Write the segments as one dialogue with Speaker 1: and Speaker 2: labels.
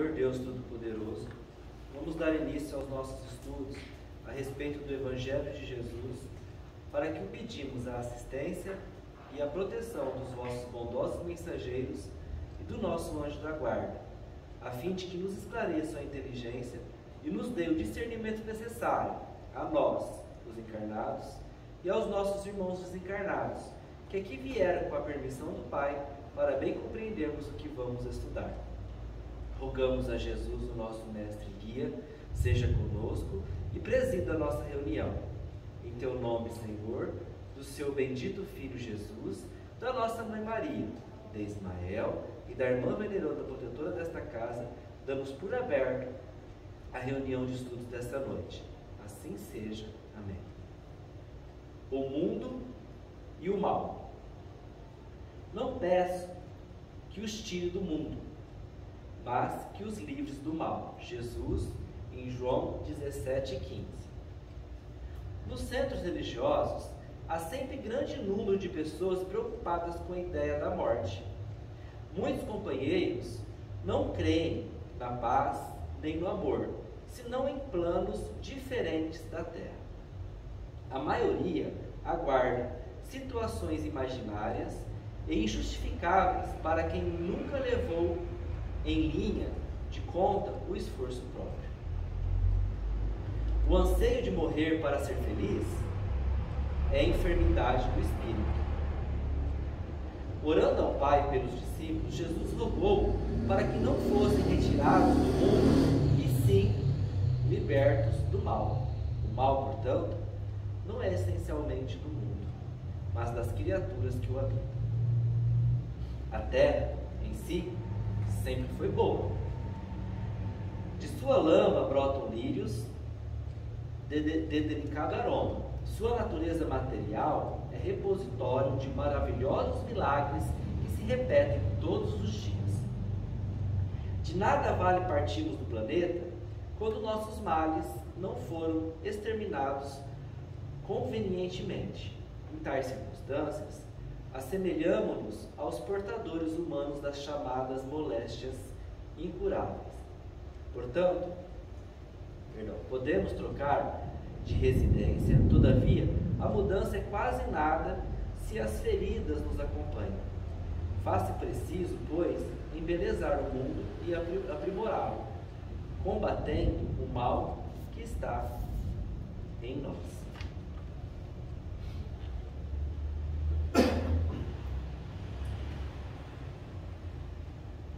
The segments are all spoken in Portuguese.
Speaker 1: Senhor Deus Todo-Poderoso, vamos dar início aos nossos estudos a respeito do Evangelho de Jesus, para que o pedimos a assistência e a proteção dos vossos bondosos mensageiros e do nosso anjo da guarda, a fim de que nos esclareçam a inteligência e nos dê o discernimento necessário a nós, os encarnados, e aos nossos irmãos desencarnados, que aqui vieram com a permissão do Pai, para bem compreendermos o que vamos estudar. Rogamos a Jesus, o nosso mestre e guia, seja conosco e presida a nossa reunião. Em teu nome, Senhor, do seu bendito Filho Jesus, da nossa Mãe Maria, de Ismael e da irmã veneranda protetora desta casa, damos por aberto a reunião de estudos desta noite. Assim seja. Amém. O mundo e o mal. Não peço que os tire do mundo, mas que os livres do mal. Jesus, em João 17,15. Nos centros religiosos, há sempre grande número de pessoas preocupadas com a ideia da morte. Muitos companheiros não creem na paz nem no amor, senão em planos diferentes da terra. A maioria aguarda situações imaginárias e injustificáveis para quem nunca levou em linha de conta o esforço próprio. O anseio de morrer para ser feliz é enfermidade do espírito. Orando ao Pai pelos discípulos, Jesus rogou para que não fossem retirados do mundo, e sim libertos do mal. O mal, portanto, não é essencialmente do mundo, mas das criaturas que o habitam. A terra, em si, sempre foi boa. De sua lama brotam lírios de delicado aroma. Sua natureza material é repositório de maravilhosos milagres que se repetem todos os dias. De nada vale partirmos do planeta quando nossos males não foram exterminados convenientemente. Em tais circunstâncias, assemelhamo-nos aos portadores humanos das chamadas moléstias incuráveis. Portanto, podemos trocar de residência, todavia, a mudança é quase nada se as feridas nos acompanham. Faz-se preciso, pois, embelezar o mundo e aprimorá-lo, combatendo o mal que está em nós.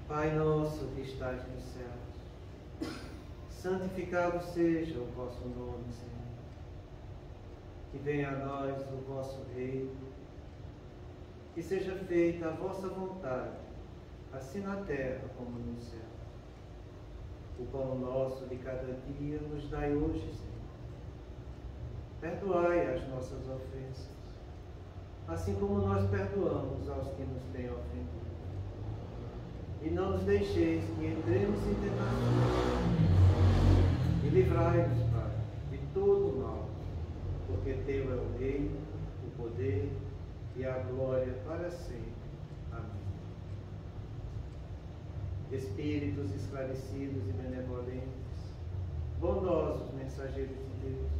Speaker 2: Pai nosso que estais nos céus, santificado seja o vosso nome, Senhor. Que venha a nós o vosso reino, que seja feita a vossa vontade, assim na terra como no céu. O pão nosso de cada dia nos dai hoje, Senhor. Perdoai as nossas ofensas, assim como nós perdoamos aos que nos têm ofendido. E não nos deixeis que entremos em tentação, e livrai-nos, Pai, de todo o mal, porque teu é o reino, o poder e a glória para sempre. Amém. Espíritos esclarecidos e benevolentes, bondosos mensageiros de Deus,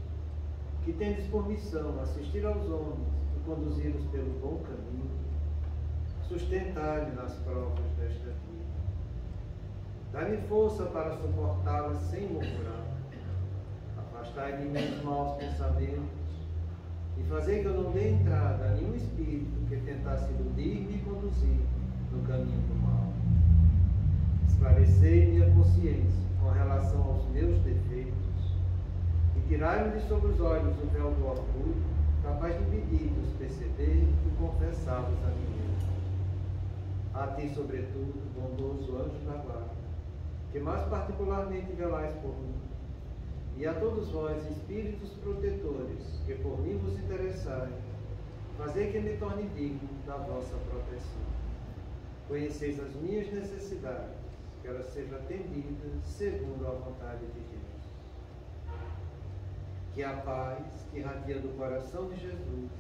Speaker 2: que tendes por missão assistir aos homens e conduzi-los pelo bom caminho, sustentai-me nas provas desta vida. Dai-me força para suportá-las sem murmurar. Afastai de mim os maus pensamentos e fazei que eu não dê entrada a nenhum espírito que tentasse iludir-me e conduzir no caminho do mal. Esclarecei minha consciência com relação aos meus defeitos e tirai-me de sobre os olhos o véu do orgulho, capaz de impedir-nos perceber e confessá-los a mim mesmo. A ti, sobretudo, bondoso anjo da guarda, que mais particularmente velais por mim, e a todos vós, espíritos protetores, que por mim vos interessais, fazei que me torne digno da vossa proteção. Conheceis as minhas necessidades, que elas sejam atendidas segundo a vontade de Deus. Que a paz que irradia do coração de Jesus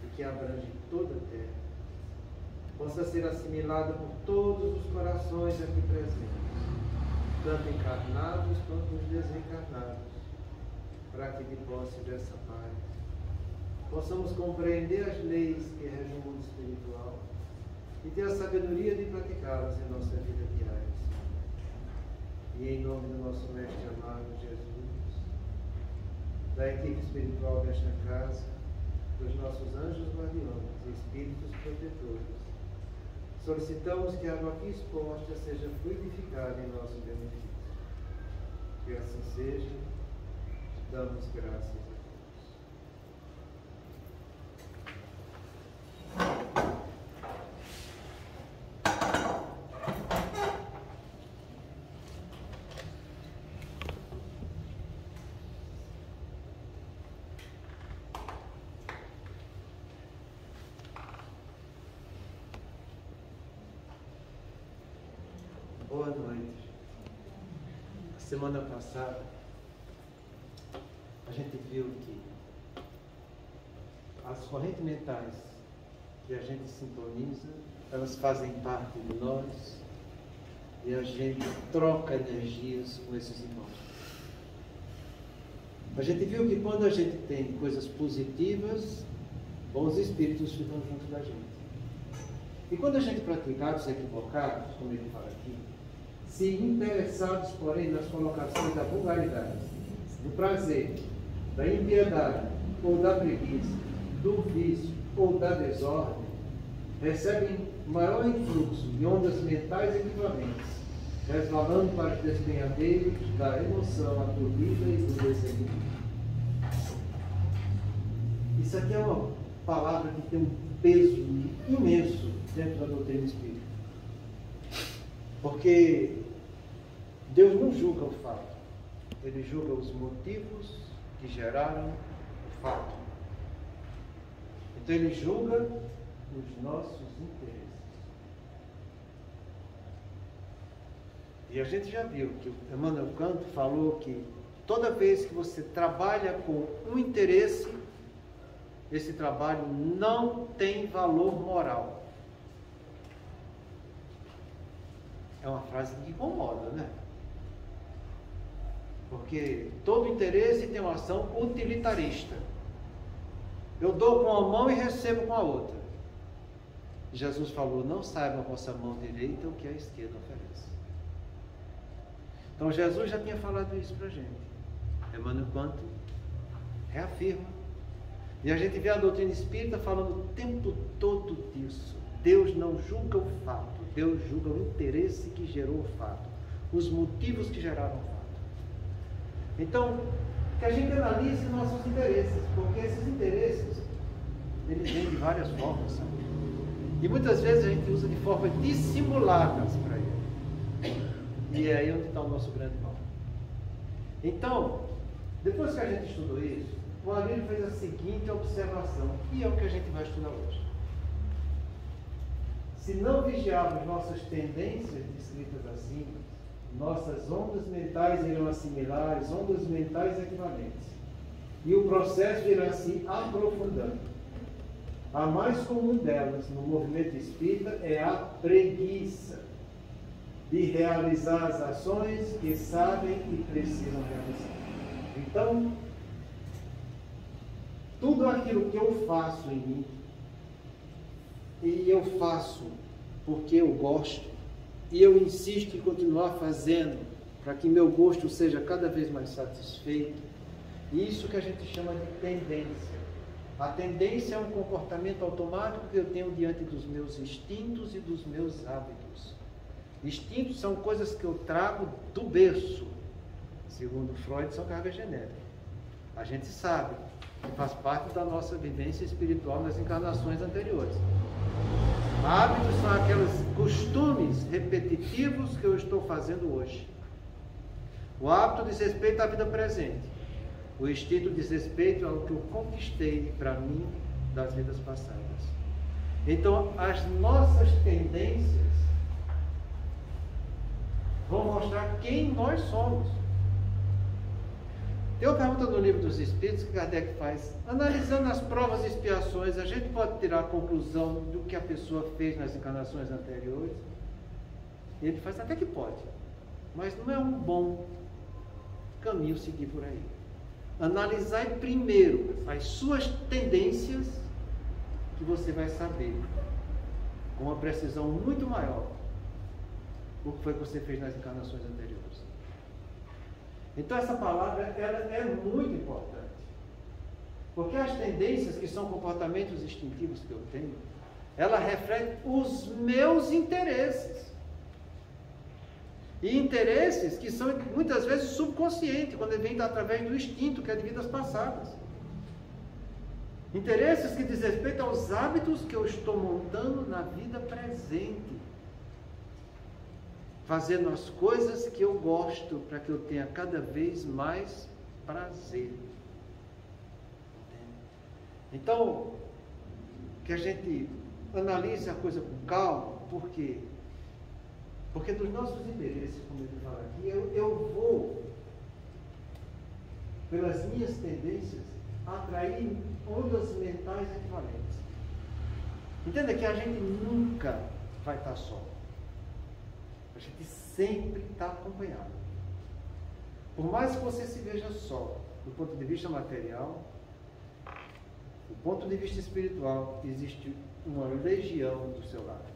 Speaker 2: e que abrange toda a terra, possa ser assimilada por todos os corações aqui presentes tanto encarnados quanto os desencarnados, para que de posse dessa paz possamos compreender as leis que regem o mundo espiritual e ter a sabedoria de praticá-las em nossa vida diária. E em nome do nosso Mestre amado Jesus, da equipe espiritual desta casa, dos nossos anjos guardiões e espíritos protetores, solicitamos que a água aqui exposta seja fluidificada em nosso benefício. Que assim seja, damos graças a Deus. Boa noite. A semana passada, a gente viu que as correntes mentais que a gente sintoniza, elas fazem parte de nós e a gente troca energias com esses irmãos. A gente viu que quando a gente tem coisas positivas, bons espíritos ficam junto da gente. E quando a gente pratica atos equivocados, como ele fala aqui, se interessados, porém, nas colocações da vulgaridade, do prazer, da impiedade ou da preguiça, do vício ou da desordem, recebem maior influxo de ondas mentais equivalentes, resvalando para os despenhadeiros da emoção aturdida e do desequilíbrio. Isso aqui é uma palavra que tem um peso imenso dentro da doutrina espírita. Porque Deus não julga o fato, Ele julga os motivos que geraram o fato. Então Ele julga os nossos interesses. E a gente já viu que o Emmanuel Kant falou que toda vez que você trabalha com um interesse, esse trabalho não tem valor moral. É uma frase que incomoda, né? Porque todo interesse tem uma ação utilitarista. Eu dou com uma mão e recebo com a outra. Jesus falou, não saiba a vossa mão direita o que a esquerda oferece. Então Jesus já tinha falado isso para a gente. Emmanuel Kant reafirma. E a gente vê a doutrina espírita falando o tempo todo disso. Deus não julga o fato, Deus julga o interesse que gerou o fato, os motivos que geraram o fato. Então, que a gente analise nossos interesses, porque esses interesses, eles vêm de várias formas, sabe? E muitas vezes a gente usa de forma dissimuladas para ele. E é aí onde está o nosso grande mal. Então, depois que a gente estudou isso, o Alírio fez a seguinte observação, que é o que a gente vai estudar hoje. Se não vigiarmos nossas tendências descritas acima, nossas ondas mentais irão assimilar as ondas mentais equivalentes. E o processo irá se aprofundando. A mais comum delas no movimento espírita é a preguiça de realizar as ações que sabem e precisam realizar. Então, tudo aquilo que eu faço em mim, e eu faço porque eu gosto, e eu insisto em continuar fazendo para que meu gosto seja cada vez mais satisfeito, isso que a gente chama de tendência. A tendência é um comportamento automático que eu tenho diante dos meus instintos e dos meus hábitos. Instintos são coisas que eu trago do berço. Segundo Freud, são cargas genéticas. A gente sabe que faz parte da nossa vivência espiritual nas encarnações anteriores. Hábitos são aqueles costumes repetitivos que eu estou fazendo hoje. O hábito diz respeito à vida presente. O instinto diz respeito ao que eu conquistei para mim das vidas passadas. Então, as nossas tendências vão mostrar quem nós somos. Tem uma pergunta no Livro dos Espíritos que Kardec faz. Analisando as provas e expiações, a gente pode tirar a conclusão do que a pessoa fez nas encarnações anteriores? E ele faz até que pode.
Speaker 3: mas não é um bom caminho seguir por aí. Analisar primeiro as suas tendências, que você vai saber com uma precisão muito maior o que foi que você fez nas encarnações anteriores. Então essa palavra ela é muito importante, porque as tendências, que são comportamentos instintivos que eu tenho, ela reflete os meus interesses. E interesses que são muitas vezes subconscientes, quando ele vem através do instinto, que é de vidas passadas. Interesses que diz respeito aos hábitos que eu estou montando na vida presente. Fazendo as coisas que eu gosto, para que eu tenha cada vez mais prazer. Então, que a gente analise a coisa com calma. Por quê? Porque dos nossos interesses, como ele fala aqui, eu vou, pelas minhas tendências, atrair ondas mentais equivalentes. Entenda que a gente nunca vai estar só. A gente sempre está acompanhado. Por mais que você se veja só, do ponto de vista material, do ponto de vista espiritual, existe uma legião do seu lado.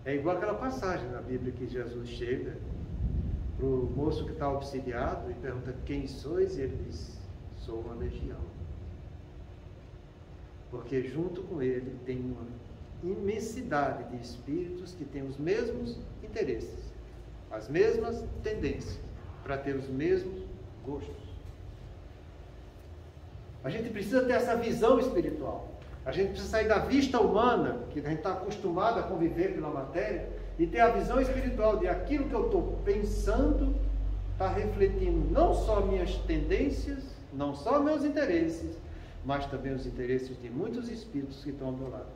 Speaker 3: É igual aquela passagem na Bíblia que Jesus chega para o moço que está obsidiado e pergunta: quem sois? E ele diz: sou uma legião. Porque junto com ele tem uma imensidade de espíritos que têm os mesmos interesses, as mesmas tendências, para ter os mesmos gostos. A gente precisa ter essa visão espiritual. A gente precisa sair da vista humana, que a gente está acostumado a conviver pela matéria, e ter a visão espiritual de aquilo que eu estou pensando está refletindo não só minhas tendências, não só meus interesses, mas também os interesses de muitos espíritos que estão ao meu lado.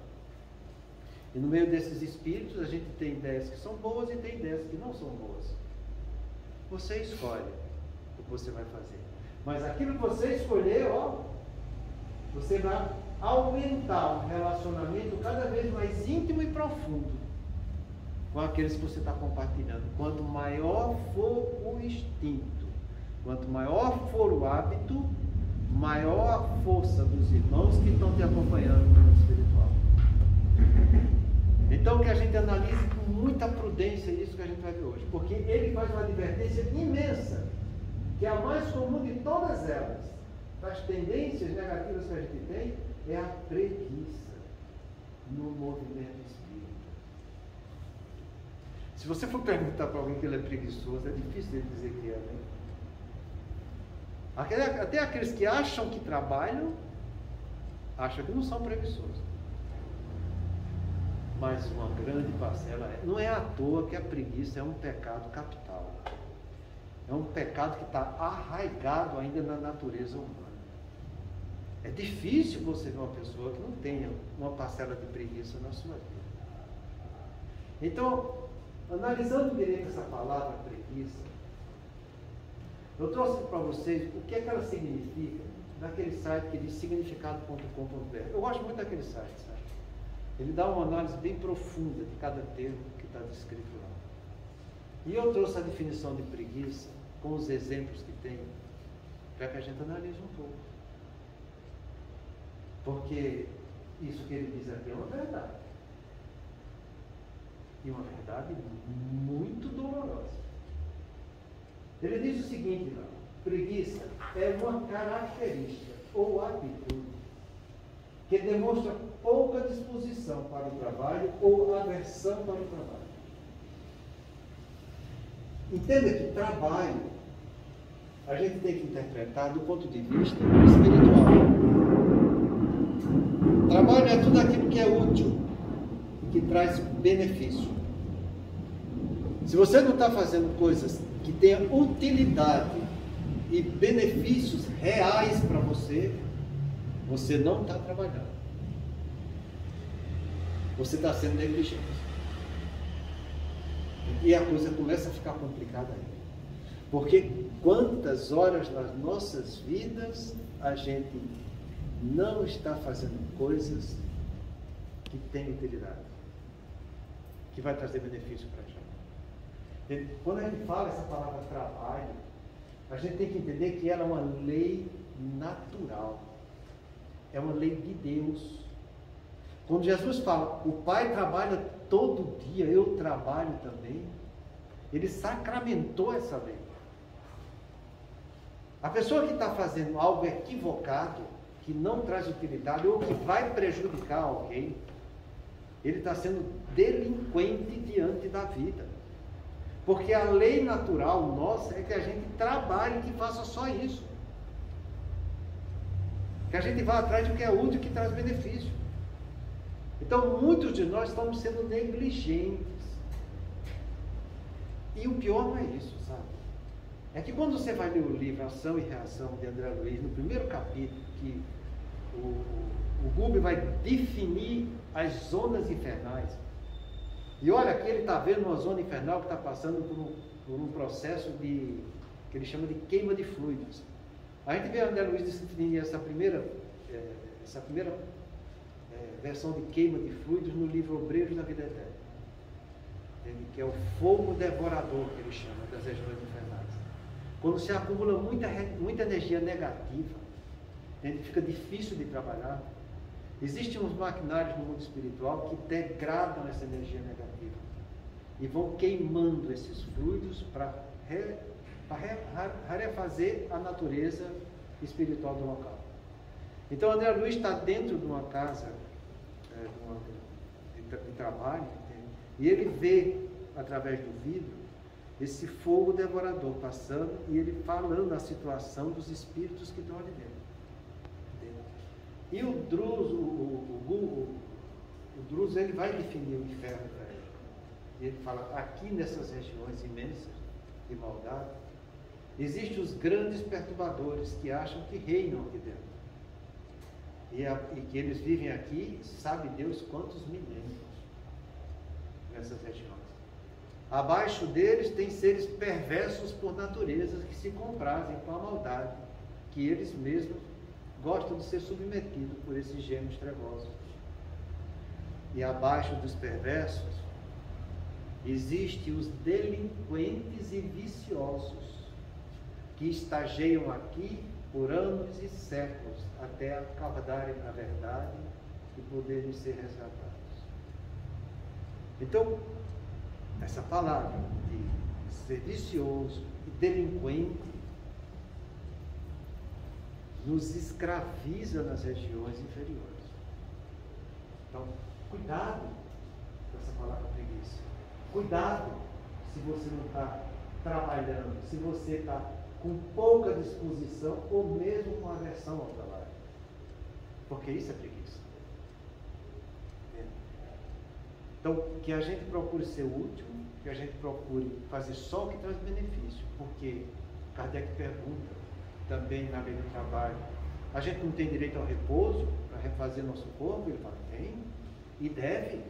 Speaker 3: E no meio desses espíritos a gente tem ideias que são boas e tem ideias que não são boas. Você escolhe o que você vai fazer. Mas aquilo que você escolher, você vai aumentar um relacionamento cada vez mais íntimo e profundo com aqueles que você está compartilhando. Quanto maior for o instinto, quanto maior for o hábito, maior a força dos irmãos que estão te acompanhando no mundo espiritual. Então que a gente analise com muita prudência isso que a gente vai ver hoje, porque ele faz uma advertência imensa, que é a mais comum de todas elas, das tendências negativas que a gente tem, é a preguiça no movimento espírita. Se você for perguntar para alguém que ele é preguiçoso, é difícil ele dizer que é, né? Até aqueles que acham que trabalham, acham que não são preguiçosos. Mas uma grande parcela é. Não é à toa que a preguiça é um pecado capital. É um pecado que está arraigado ainda na natureza humana. É difícil você ver uma pessoa que não tenha uma parcela de preguiça na sua vida. Então, analisando direito essa palavra preguiça, eu trouxe para vocês o que é que ela significa naquele site que diz significado.com.br. Eu gosto muito daquele site, sabe? Ele dá uma análise bem profunda de cada termo que está descrito lá. E eu trouxe a definição de preguiça com os exemplos que tem, para que a gente analise um pouco. Porque isso que ele diz aqui é uma verdade. E uma verdade muito dolorosa. Ele diz o seguinte lá: preguiça é uma característica ou atitude que demonstra pouca disposição para o trabalho ou aversão para o trabalho. Entenda que trabalho a gente tem que interpretar do ponto de vista espiritual. Trabalho é tudo aquilo que é útil e que traz benefício. Se você não está fazendo coisas que tenham utilidade e benefícios reais para você, você não está trabalhando. Você está sendo negligente. E a coisa começa a ficar complicada aí. Porque quantas horas nas nossas vidas a gente não está fazendo coisas que têm utilidade, que vai trazer benefício para a gente. Quando a gente fala essa palavra trabalho, a gente tem que entender que ela é uma lei natural. É uma lei de Deus. Quando Jesus fala, o Pai trabalha todo dia, eu trabalho também, ele sacramentou essa lei. A pessoa que está fazendo algo equivocado, que não traz utilidade ou que vai prejudicar alguém, ele está sendo delinquente diante da vida. Porque a lei natural nossa é que a gente trabalhe e que faça só isso. Que a gente vá atrás do que é útil e que traz benefício. Então, muitos de nós estamos sendo negligentes. E o pior não é isso, sabe? É que quando você vai ler o livro Ação e Reação de André Luiz, no primeiro capítulo, que o Gube vai definir as zonas infernais. E olha, aqui ele está vendo uma zona infernal que está passando por um processo que ele chama de queima de fluidos. A gente vê André Luiz definir essa primeira versão de queima de fluidos no livro Obreiros da Vida Eterna, que é o fogo devorador, que ele chama, das regiões infernais. Quando se acumula muita energia negativa, fica difícil de trabalhar. Existem uns maquinários no mundo espiritual que degradam essa energia negativa e vão queimando esses fluidos para refazer a natureza espiritual do local. Então, André Luiz está dentro de uma casa de trabalho, e ele vê, através do vidro, esse fogo devorador passando e ele falando a situação dos espíritos que estão ali dentro. E o Druso, ele vai definir o inferno para ele. E ele fala, aqui nessas regiões imensas de maldade, existem os grandes perturbadores que acham que reinam aqui dentro. E que eles vivem aqui, sabe Deus quantos milênios nessas regiões. Abaixo deles tem seres perversos por natureza que se comprazem com a maldade, que eles mesmos gostam de ser submetidos por esses gêmeos trevosos. E abaixo dos perversos existem os delinquentes e viciosos que estageiam aqui por anos e séculos até acordarem na verdade e poderem ser resgatados. Então, essa palavra de ser vicioso e delinquente nos escraviza nas regiões inferiores. Então, cuidado com essa palavra preguiça. Cuidado se você não está trabalhando, se você está com pouca disposição ou mesmo com aversão ao trabalho. Porque isso é preguiça. Então, que a gente procure ser útil, que a gente procure fazer só o que traz benefício. Porque Kardec pergunta também na lei do trabalho, a gente não tem direito ao repouso para refazer nosso corpo? Ele fala, tem e deve.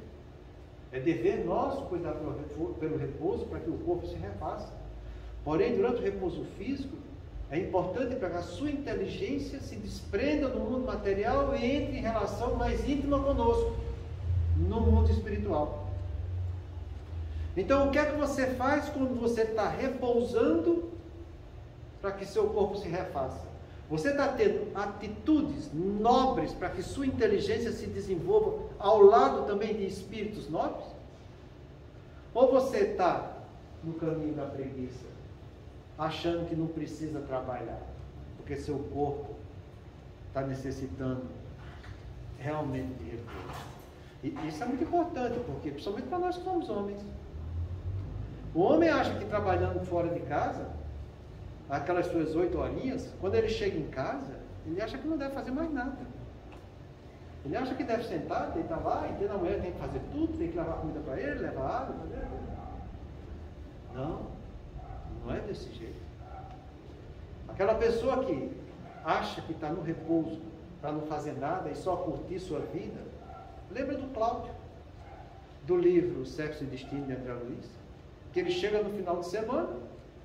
Speaker 3: É dever nosso cuidar pelo repouso para que o corpo se refaça. Porém, durante o repouso físico, é importante para que a sua inteligência se desprenda do mundo material e entre em relação mais íntima conosco, no mundo espiritual. Então, o que é que você faz quando você está repousando para que seu corpo se refaça? Você está tendo atitudes nobres para que sua inteligência se desenvolva ao lado também de espíritos nobres? Ou você está no caminho da preguiça, achando que não precisa trabalhar, porque seu corpo está necessitando realmente de repouso? E isso é muito importante, porque principalmente para nós que somos homens. O homem acha que trabalhando fora de casa, aquelas suas 8 horinhas, quando ele chega em casa, ele acha que não deve fazer mais nada. Ele acha que deve sentar, deitar lá, e na manhã tem que fazer tudo, tem que levar comida para ele, levar água, fazer Não, não é desse jeito. Aquela pessoa que acha que está no repouso para não fazer nada e só curtir sua vida, lembra do Cláudio, do livro Sexo e Destino de André Luiz, que ele chega no final de semana,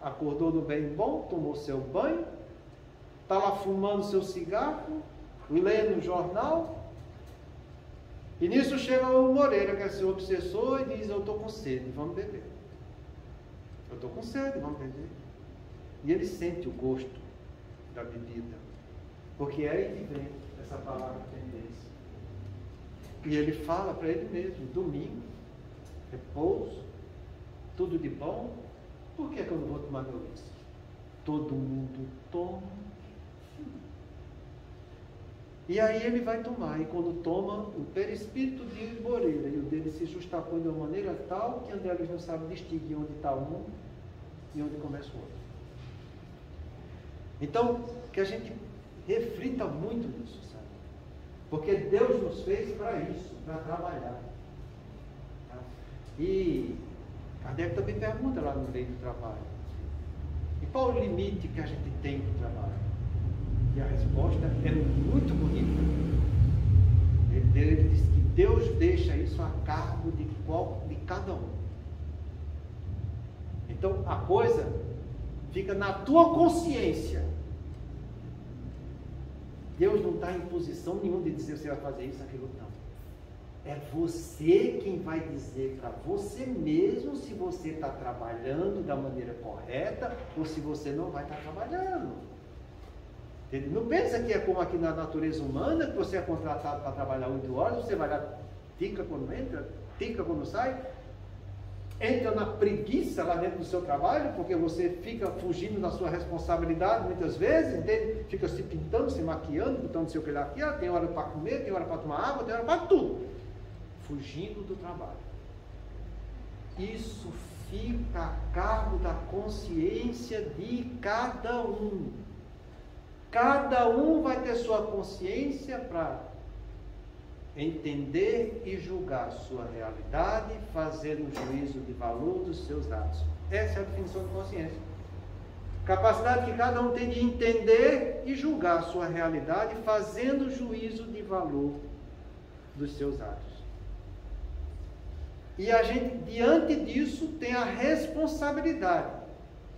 Speaker 3: acordou no bem bom, tomou seu banho, está lá fumando seu cigarro, lendo o jornal, e nisso chega o Moreira, que é seu obsessor, e diz, eu estou com sede, vamos beber. Eu estou com sede, vamos entender. E ele sente o gosto da bebida. Porque é aí que vem essa palavra tendência. E ele fala para ele mesmo, domingo, repouso, tudo de bom, por que eu não vou tomar meu uísque? Todo mundo toma. E aí ele vai tomar, e quando toma, o perispírito de Moreira e o dele se justapõe de uma maneira tal que André Luiz não sabe distinguir onde está um e onde começa o outro. Então, que a gente reflita muito nisso, sabe? Porque Deus nos fez para isso, para trabalhar. Tá? E Kardec também pergunta lá no meio do trabalho: e qual o limite que a gente tem para o trabalho? E a resposta é muito bonita. Ele diz que Deus deixa isso a cargo de cada um. Então a coisa fica na tua consciência. Deus não está em posição nenhuma de dizer você vai fazer isso, aquilo, não. É você quem vai dizer para você mesmo se você está trabalhando da maneira correta ou se você não vai estar trabalhando. Não pensa que é como aqui na natureza humana, que você é contratado para trabalhar 8 horas, você vai lá, tica quando entra, tica quando sai, entra na preguiça lá dentro do seu trabalho, porque você fica fugindo da sua responsabilidade muitas vezes, entende? Fica se pintando, se maquiando, botando não sei o que lá aqui, tem hora para comer, tem hora para tomar água, tem hora para tudo. Fugindo do trabalho. Isso fica a cargo da consciência de cada um. Cada um vai ter sua consciência para entender e julgar sua realidade, fazer um juízo de valor dos seus atos. Essa é a definição de consciência. Capacidade que cada um tem de entender e julgar a sua realidade, fazendo juízo de valor dos seus atos. E a gente, diante disso, tem a responsabilidade,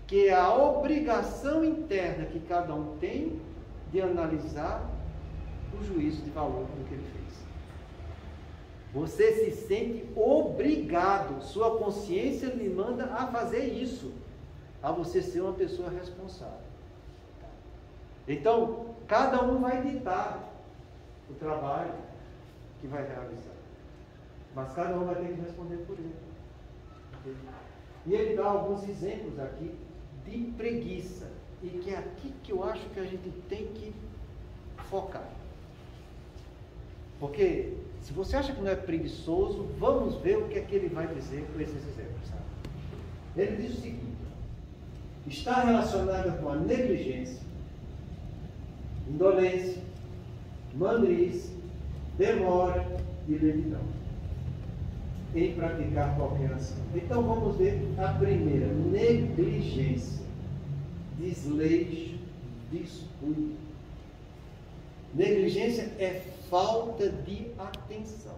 Speaker 3: que é a obrigação interna que cada um tem de analisar o juízo de valor do que ele fez. Você se sente obrigado, sua consciência lhe manda a fazer isso, a você ser uma pessoa responsável. Então, cada um vai ditar o trabalho que vai realizar, mas cada um vai ter que responder por ele. E ele dá alguns exemplos aqui de preguiça, e que é aqui que eu acho que a gente tem que focar. Porque se você acha que não é preguiçoso, vamos ver o que é que ele vai dizer com esses exemplos. Sabe? Ele diz o seguinte: está relacionada com a negligência, indolência, mandrice, demora e lentidão em praticar qualquer ação. Então vamos ver a primeira: negligência, desleixo, descuido. Negligência é falta de atenção.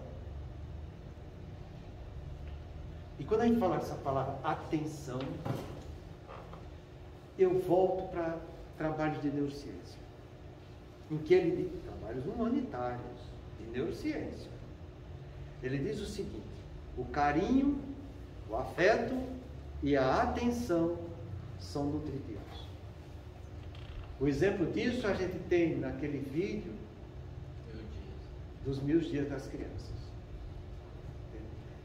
Speaker 3: E quando a gente fala essa palavra atenção, eu volto para trabalhos de neurociência, em que ele diz, trabalhos humanitários de neurociência. Ele diz o seguinte: o carinho, o afeto e a atenção são nutritivos. O exemplo disso a gente tem naquele vídeo dos 1000 dias das crianças.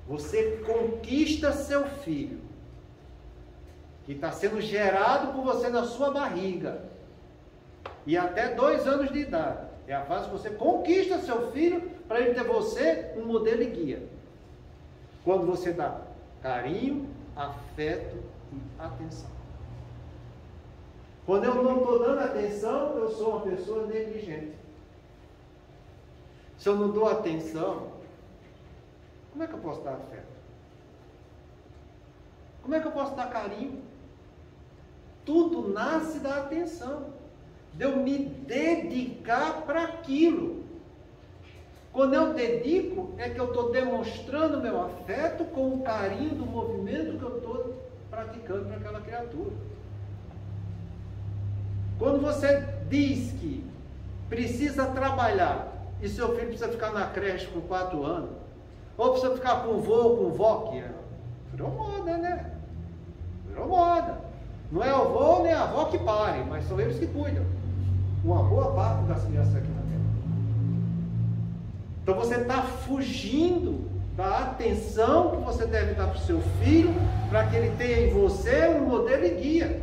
Speaker 3: Você conquista seu filho, que está sendo gerado por você na sua barriga, e até 2 anos de idade. É a fase que você conquista seu filho para ele ter você um modelo e guia. Quando você dá carinho, afeto e atenção. Quando eu não estou dando atenção, eu sou uma pessoa negligente. Se eu não dou atenção, como é que eu posso dar afeto? Como é que eu posso dar carinho? Tudo nasce da atenção, de eu me dedicar para aquilo. Quando eu dedico, é que eu estou demonstrando meu afeto com o carinho do movimento que eu estou praticando para aquela criatura. Quando você diz que precisa trabalhar e seu filho precisa ficar na creche com 4 anos, ou precisa ficar com vô ou com vó, que virou moda, né? Virou moda. Não é o avô nem a avó que parem, mas são eles que cuidam. Uma boa parte das crianças aqui na Terra. Então você está fugindo da atenção que você deve dar para o seu filho, para que ele tenha em você um modelo e guia.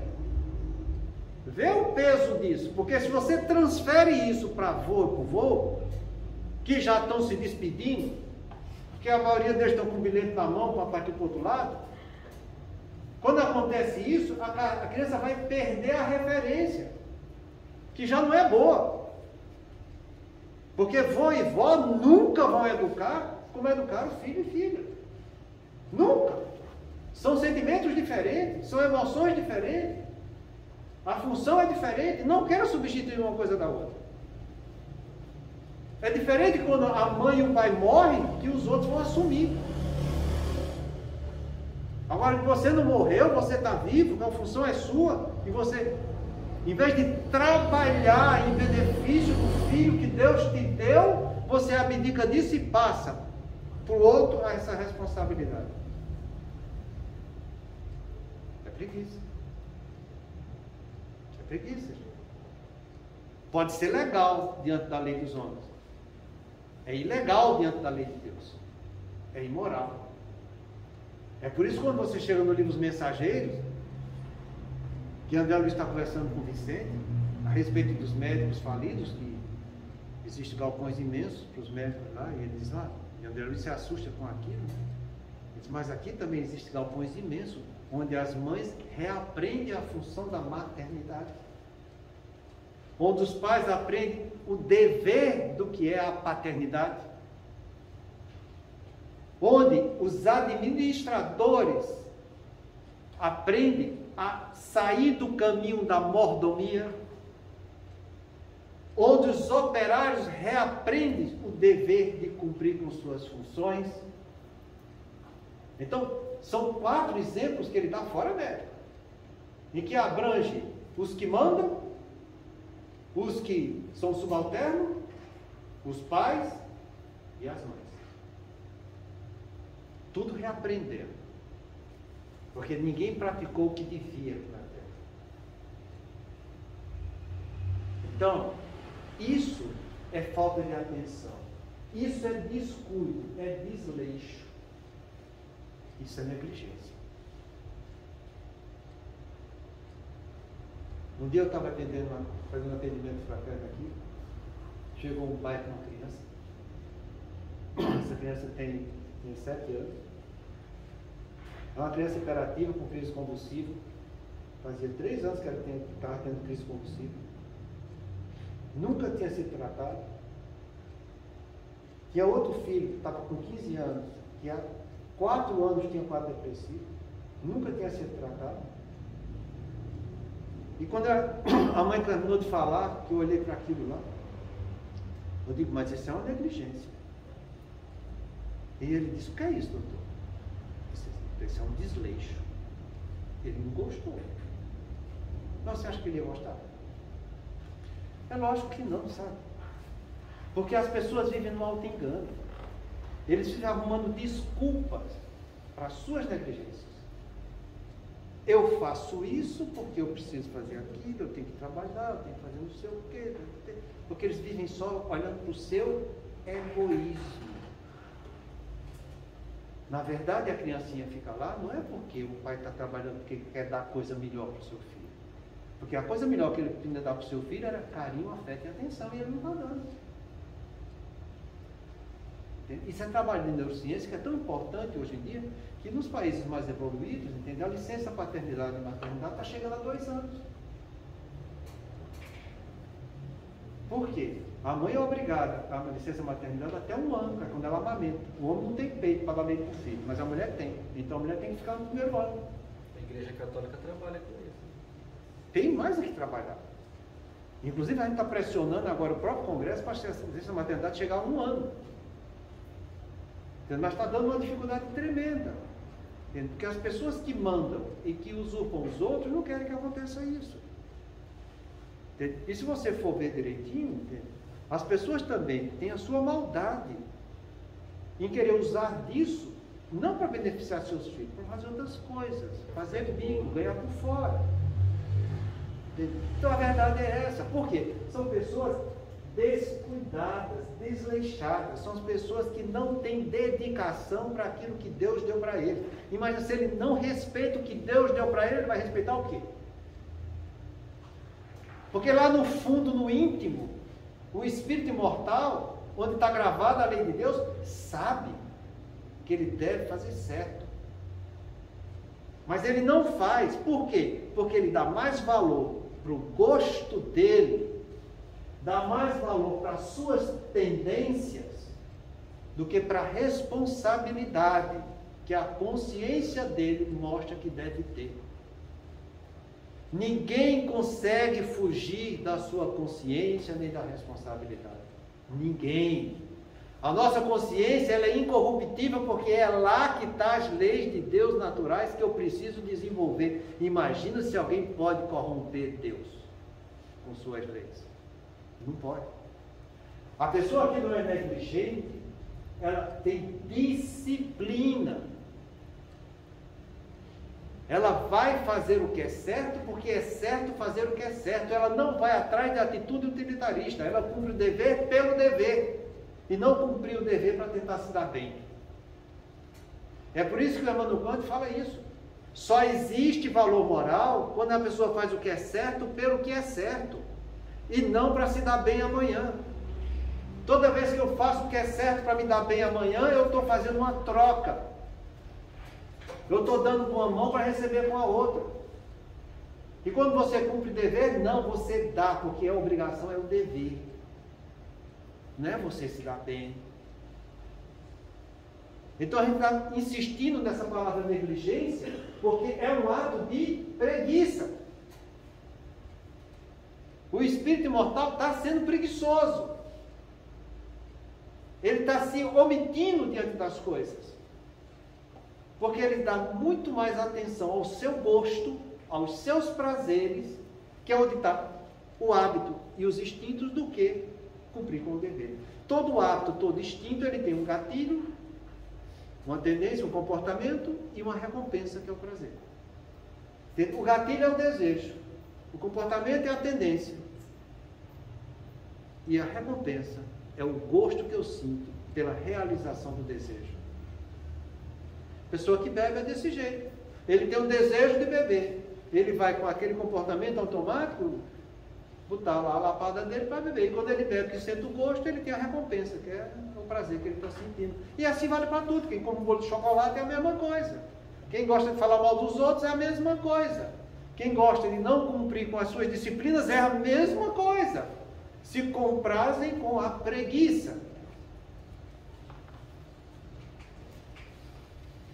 Speaker 3: Vê o peso disso, porque se você transfere isso para avô e para o vô, que já estão se despedindo, porque a maioria deles estão com o bilhete na mão para partir para o outro lado, quando acontece isso, a criança vai perder a referência, que já não é boa. Porque vô e vó nunca vão educar como educar o filho e filha. Nunca. São sentimentos diferentes, são emoções diferentes. A função é diferente. Não quero substituir uma coisa da outra. É diferente quando a mãe e o pai morrem, que os outros vão assumir. Agora que você não morreu, você está vivo, a função é sua, e você, em vez de trabalhar em benefício do filho que Deus te deu, você abdica disso e passa para o outro essa responsabilidade. É preguiça. É preguiça. Pode ser legal diante da lei dos homens. É ilegal diante da lei de Deus. É imoral. É por isso que quando você chega no livro Os Mensageiros, que André Luiz está conversando com o Vicente, a respeito dos médicos falidos, que existem galpões imensos para os médicos lá, e ele diz lá, e André Luiz se assusta com aquilo, ele diz, mas aqui também existem galpões imensos, onde as mães reaprendem a função da maternidade, onde os pais aprendem o dever do que é a paternidade, onde os administradores aprendem a sair do caminho da mordomia, onde os operários reaprendem o dever de cumprir com suas funções. Então, são 4 exemplos que ele dá fora dela, em que abrange os que mandam, os que são subalternos, os pais e as mães. Tudo reaprendendo, porque ninguém praticou o que devia na terra. Então, isso é falta de atenção, isso é descuido, é desleixo, isso é negligência. Um dia eu estava fazendo atendimento fraterno aqui, chegou um pai com uma criança, essa criança tem 7 anos, é uma criança hiperativa com crise convulsiva, fazia 3 anos que ela estava tendo crise convulsiva, nunca tinha sido tratado. Tinha outro filho que estava com 15 anos, que há 4 anos tinha quadro depressivo, nunca tinha sido tratado. E quando a mãe terminou de falar, que eu olhei para aquilo lá, eu digo, mas isso é uma negligência. E ele disse, o que é isso, doutor? Isso é um desleixo. Ele não gostou. Não, você acha que ele ia gostar? É lógico que não, sabe? Porque as pessoas vivem no auto-engano. Eles ficam arrumando desculpas para as suas negligências. Eu faço isso porque eu preciso fazer aquilo, eu tenho que trabalhar, eu tenho que fazer não sei o quê. Porque eles vivem só olhando para o seu egoísmo. Na verdade, a criancinha fica lá, não é porque o pai está trabalhando, porque ele quer dar coisa melhor para o seu filho. Porque a coisa melhor que ele podia dar para o seu filho era carinho, afeto e atenção, e ele não está dando. Isso é trabalho de neurociência que é tão importante hoje em dia, que nos países mais evoluídos, entendeu? A licença paternidade e maternidade está chegando a 2 anos. Por quê? A mãe é obrigada a licença maternidade até 1 ano, que é quando ela amamenta. O homem não tem peito para dar leite para o filho, mas a mulher tem. Então a mulher tem que ficar no 1º ano.
Speaker 1: A Igreja Católica trabalha com isso.
Speaker 3: Tem mais a que trabalhar. Inclusive a gente está pressionando agora o próprio Congresso para a licença maternidade chegar a 1 ano. Mas está dando uma dificuldade tremenda. Porque as pessoas que mandam e que usurpam os outros não querem que aconteça isso. E se você for ver direitinho, as pessoas também têm a sua maldade em querer usar disso Não para beneficiar seus filhos, para fazer outras coisas, fazer bingo, ganhar por fora. Então a verdade é essa. Por quê? São pessoas descuidadas, desleixadas, são as pessoas que não têm dedicação para aquilo que Deus deu para ele. Imagina, se ele não respeita o que Deus deu para ele, ele vai respeitar o quê? Porque lá no fundo, no íntimo, o espírito imortal, onde está gravada a lei de Deus, sabe que ele deve fazer certo. Mas ele não faz. Por quê? Porque ele dá mais valor para o gosto dele, dá mais valor para as suas tendências, do que para a responsabilidade que a consciência dele mostra que deve ter. Ninguém consegue fugir da sua consciência nem da responsabilidade. Ninguém. A nossa consciência, ela é incorruptível porque é lá que estão as leis de Deus naturais que eu preciso desenvolver. Imagina se alguém pode corromper Deus com suas leis. Não pode. A pessoa que não é negligente, ela tem disciplina. Ela vai fazer o que é certo, porque é certo fazer o que é certo. Ela não vai atrás de atitude utilitarista. Ela cumpre o dever pelo dever. E não cumprir o dever para tentar se dar bem. É por isso que o Emmanuel Kant fala isso. Só existe valor moral quando a pessoa faz o que é certo pelo que é certo. E não para se dar bem amanhã. Toda vez que eu faço o que é certo para me dar bem amanhã, eu estou fazendo uma troca. Eu estou dando com uma mão para receber com a outra. E quando você cumpre dever, não, você dá, porque a obrigação é o dever. Não é você se dar bem. Então a gente está insistindo nessa palavra negligência, porque é um ato de preguiça. O espírito imortal está sendo preguiçoso. Ele está se omitindo diante das coisas. Porque ele dá muito mais atenção ao seu gosto, aos seus prazeres, que é onde está o hábito e os instintos, do que cumprir com o dever. Todo ato, todo instinto, ele tem um gatilho, uma tendência, um comportamento e uma recompensa, que é o prazer. O gatilho é o desejo, o comportamento é a tendência e a recompensa é o gosto que eu sinto pela realização do desejo. A pessoa que bebe é desse jeito. Ele tem um desejo de beber. Ele vai com aquele comportamento automático botar lá a lapada dele para beber. E quando ele bebe, que sente o gosto, ele tem a recompensa, que é o prazer que ele está sentindo. E assim vale para tudo. Quem come um bolo de chocolate é a mesma coisa. Quem gosta de falar mal dos outros é a mesma coisa. Quem gosta de não cumprir com as suas disciplinas é a mesma coisa. Se comprazem com a preguiça.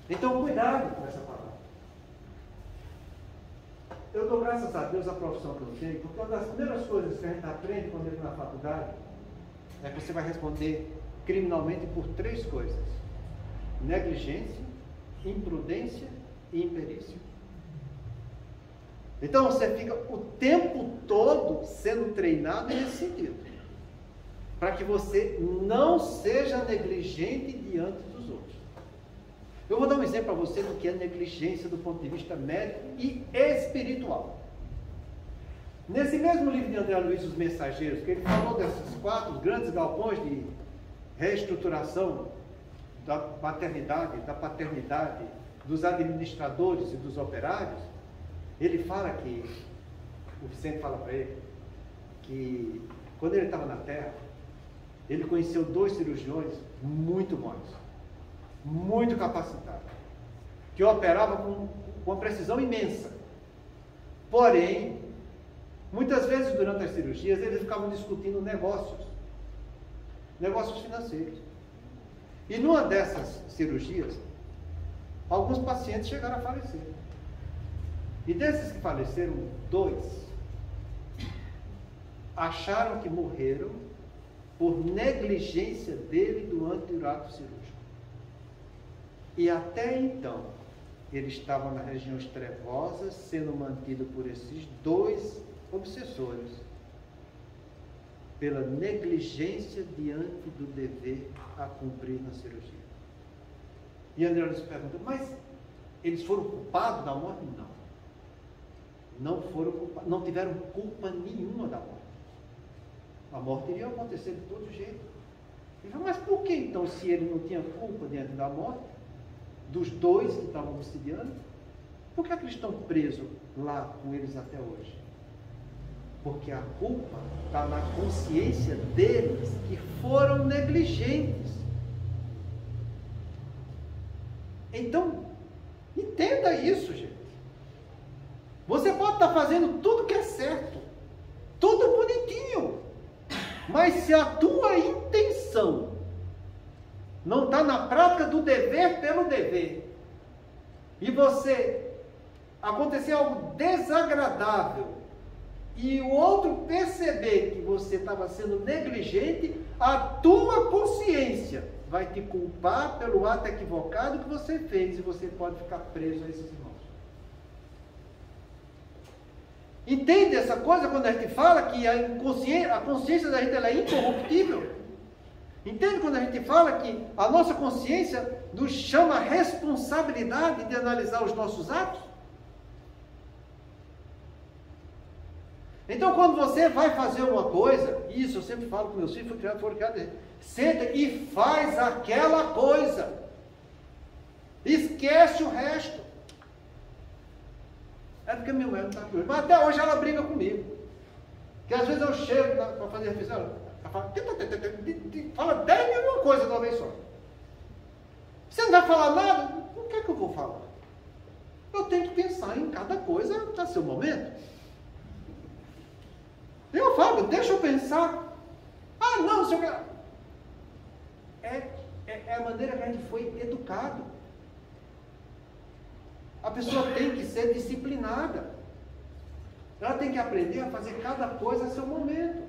Speaker 3: Então, cuidado com essa palavra. Eu dou graças a Deus a profissão que eu tenho, porque uma das primeiras coisas que a gente aprende quando entra na faculdade é que você vai responder criminalmente por 3 coisas: negligência, imprudência e imperícia. Então você fica o tempo todo sendo treinado nesse sentido, para que você não seja negligente diante dos outros. Eu vou dar um exemplo para você do que é negligência do ponto de vista médico e espiritual. Nesse mesmo livro de André Luiz, Os Mensageiros, que ele falou desses 4 grandes galpões de reestruturação da maternidade, da paternidade, dos administradores e dos operários, ele fala que, o Vicente fala para ele, que quando ele estava na Terra, ele conheceu 2 cirurgiões muito bons, muito capacitados, que operavam com uma precisão imensa. Porém, muitas vezes durante as cirurgias, eles ficavam discutindo negócios financeiros. E numa dessas cirurgias, alguns pacientes chegaram a falecer. E desses que faleceram, 2 acharam que morreram por negligência dele durante o ato cirúrgico. E até então, ele estava nas regiões trevosas, sendo mantido por esses 2 obsessores, pela negligência diante do dever a cumprir na cirurgia. E André Luiz pergunta, mas eles foram culpados da morte? Não. Não foram culpados, não tiveram culpa nenhuma da morte. A morte iria acontecer de todo jeito. Ele fala, mas por que então, se ele não tinha culpa diante da morte, dos dois que estavam obsidiando, por que é que eles estão presos lá com eles até hoje? Porque a culpa está na consciência deles que foram negligentes. Então, entenda isso, gente. Você pode estar fazendo tudo que é certo, tudo bonitinho, mas se a tua intenção não está na prática do dever pelo dever, e você acontecer algo desagradável, e o outro perceber que você estava sendo negligente, a tua consciência vai te culpar pelo ato equivocado que você fez, e você pode ficar preso a esses irmãos. Entende essa coisa quando a gente fala que a consciência da gente ela é incorruptível? Entende quando a gente fala que a nossa consciência nos chama a responsabilidade de analisar os nossos atos? Então, quando você vai fazer uma coisa, isso eu sempre falo com meus filhos, foram criados, senta e faz aquela coisa. Esquece o resto. É porque minha mulher não está aqui hoje. Mas até hoje ela briga comigo. Porque às vezes eu chego para fazer refeição, ela fala 10 mil uma coisa de uma vez só. Você não vai falar nada? O que é que eu vou falar? Eu tenho que pensar em cada coisa a seu momento. Eu falo, deixa eu pensar. Ah, não, se eu quero. É a maneira que a gente foi educado. A pessoa tem que ser disciplinada. Ela tem que aprender a fazer cada coisa a seu momento.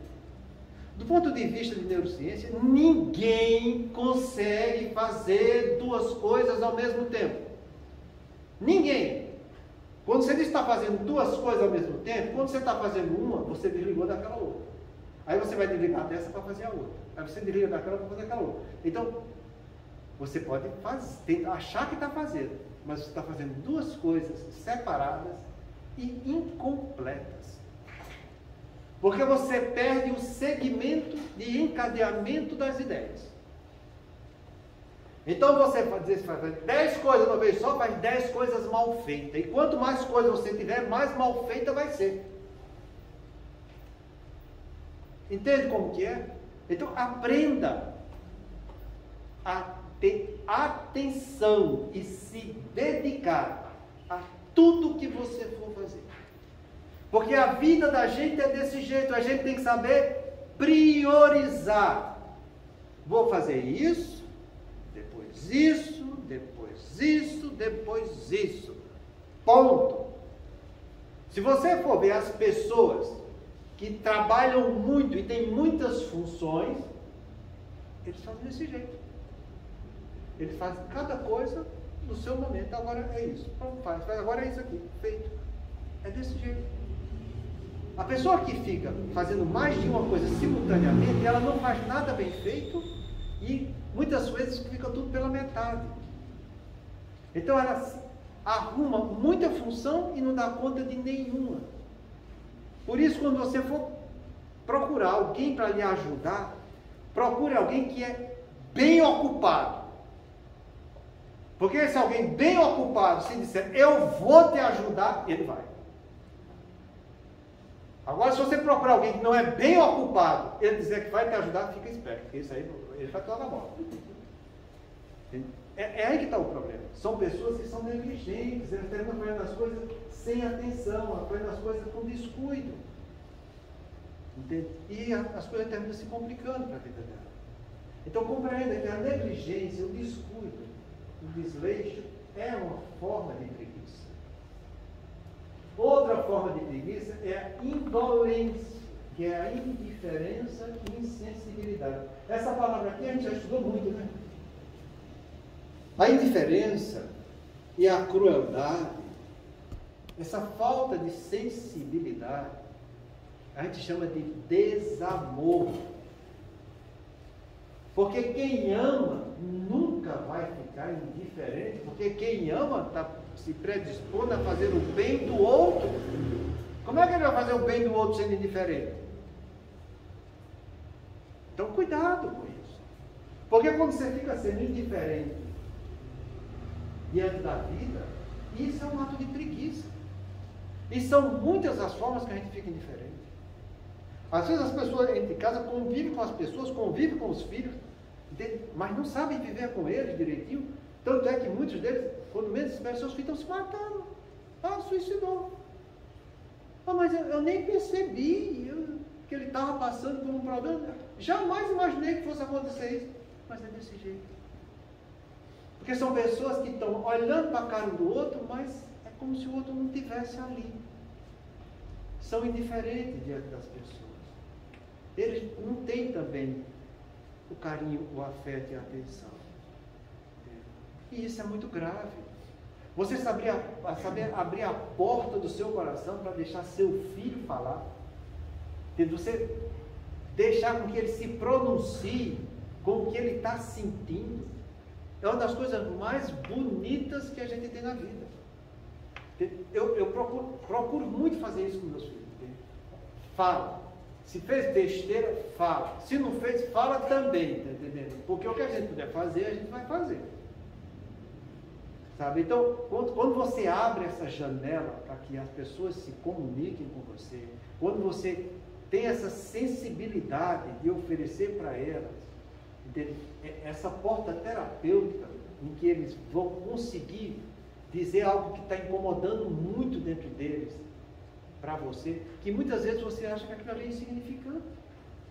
Speaker 3: Do ponto de vista de neurociência, ninguém consegue fazer duas coisas ao mesmo tempo. Ninguém. Quando você está fazendo duas coisas ao mesmo tempo, quando você está fazendo uma, você desligou daquela outra. Aí você vai desligar dessa para fazer a outra. Aí você desliga daquela para fazer aquela outra. Então, você pode achar que está fazendo, mas você está fazendo duas coisas separadas e incompletas. Porque você perde o segmento de encadeamento das ideias. Então você faz 10 coisas uma vez só, faz 10 coisas mal feitas. E quanto mais coisas você tiver, mais mal feita vai ser. Entende como que é? Então aprenda a ter atenção e se dedicar a tudo que você for fazer. Porque a vida da gente é desse jeito, a gente tem que saber priorizar. Vou fazer isso, depois isso, depois isso, depois isso. Ponto. Se você for ver as pessoas que trabalham muito e têm muitas funções, eles fazem desse jeito. Eles fazem cada coisa no seu momento. Agora é isso. Pronto, faz. Agora é isso aqui. Feito. É desse jeito. A pessoa que fica fazendo mais de uma coisa simultaneamente, ela não faz nada bem feito e muitas vezes fica tudo pela metade. Então ela arruma muita função e não dá conta de nenhuma. Por isso, quando você for procurar alguém para lhe ajudar, procure alguém que é bem ocupado. Porque se alguém bem ocupado se disser, eu vou te ajudar, ele vai. Agora, se você procurar alguém que não é bem ocupado, ele dizer que vai te ajudar, fica esperto, porque isso aí ele vai tomar na bola. É aí que está o problema. São pessoas que são negligentes, eles terminam fazendo as coisas sem atenção, fazendo as coisas com descuido. Entende? E as coisas terminam se complicando para a vida dela. Então compreenda que a negligência, o descuido, o desleixo é uma forma de preguiça. Outra forma de preguiça é a indolência, que é a indiferença e insensibilidade. Essa palavra aqui a gente já estudou muito, né? A indiferença e a crueldade, essa falta de sensibilidade, a gente chama de desamor. Porque quem ama nunca vai ficar indiferente, porque quem ama está se predispondo a fazer o bem do outro. Como é que ele vai fazer o bem do outro sendo indiferente? Então, cuidado com isso. Porque quando você fica sendo indiferente diante da vida, isso é um ato de preguiça. E são muitas as formas que a gente fica indiferente. Às vezes as pessoas dentro de casa convivem com as pessoas, convivem com os filhos, mas não sabem viver com eles direitinho. Tanto é que muitos deles, quando menos esperam, seus filhos estão se matando. Suicidou. Mas eu nem percebi que ele estava passando por um problema. Jamais imaginei que fosse acontecer isso. Mas é desse jeito. Porque são pessoas que estão olhando para a cara do outro, mas é como se o outro não estivesse ali. São indiferentes diante das pessoas. Eles não têm também o carinho, o afeto e a atenção. E isso é muito grave. Você saber abrir a porta do seu coração para deixar seu filho falar. Você deixar com que ele se pronuncie com o que ele está sentindo. É uma das coisas mais bonitas que a gente tem na vida. Eu procuro muito fazer isso com meus filhos. Fala. Se fez besteira, fala. Se não fez, fala também. Tá entendendo? Porque o que a gente puder fazer, a gente vai fazer. Sabe? Então, quando você abre essa janela para que as pessoas se comuniquem com você, quando você tem essa sensibilidade de oferecer para elas, essa porta terapêutica em que eles vão conseguir dizer algo que está incomodando muito dentro deles para você, que muitas vezes você acha que aquilo ali é insignificante.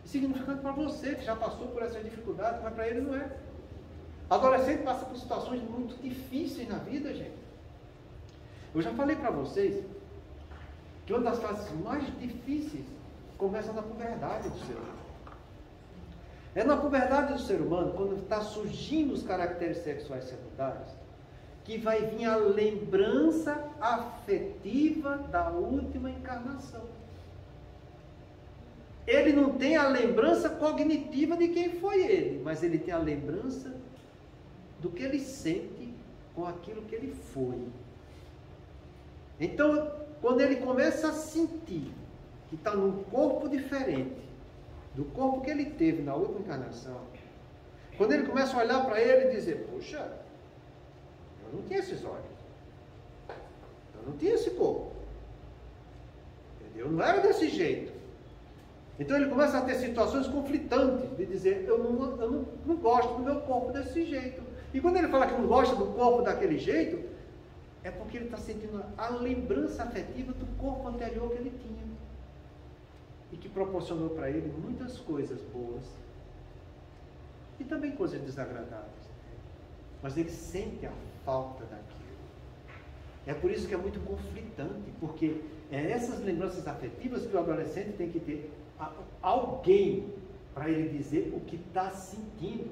Speaker 3: Insignificante para você, que já passou por essa dificuldade, mas para ele não é. Adolescente passa por situações muito difíceis na vida, gente. Eu já falei para vocês que uma das fases mais difíceis começa na puberdade do ser humano. É na puberdade do ser humano, quando está surgindo os caracteres sexuais secundários, que vai vir a lembrança afetiva da última encarnação. Ele não tem a lembrança cognitiva de quem foi ele, mas ele tem a lembrança do que ele sente com aquilo que ele foi. Então, quando ele começa a sentir que está num corpo diferente do corpo que ele teve na última encarnação, quando ele começa a olhar para ele e dizer, puxa, eu não tinha esses olhos, eu não tinha esse corpo, entendeu? Eu não era desse jeito. Então ele começa a ter situações conflitantes de dizer, eu não gosto do meu corpo desse jeito. E quando ele fala que não gosta do corpo daquele jeito, é porque ele está sentindo a lembrança afetiva do corpo anterior que ele tinha. E que proporcionou para ele muitas coisas boas e também coisas desagradáveis. Mas ele sente a falta daquilo. É por isso que é muito conflitante, porque é essas lembranças afetivas que o adolescente tem que ter alguém para ele dizer o que está sentindo.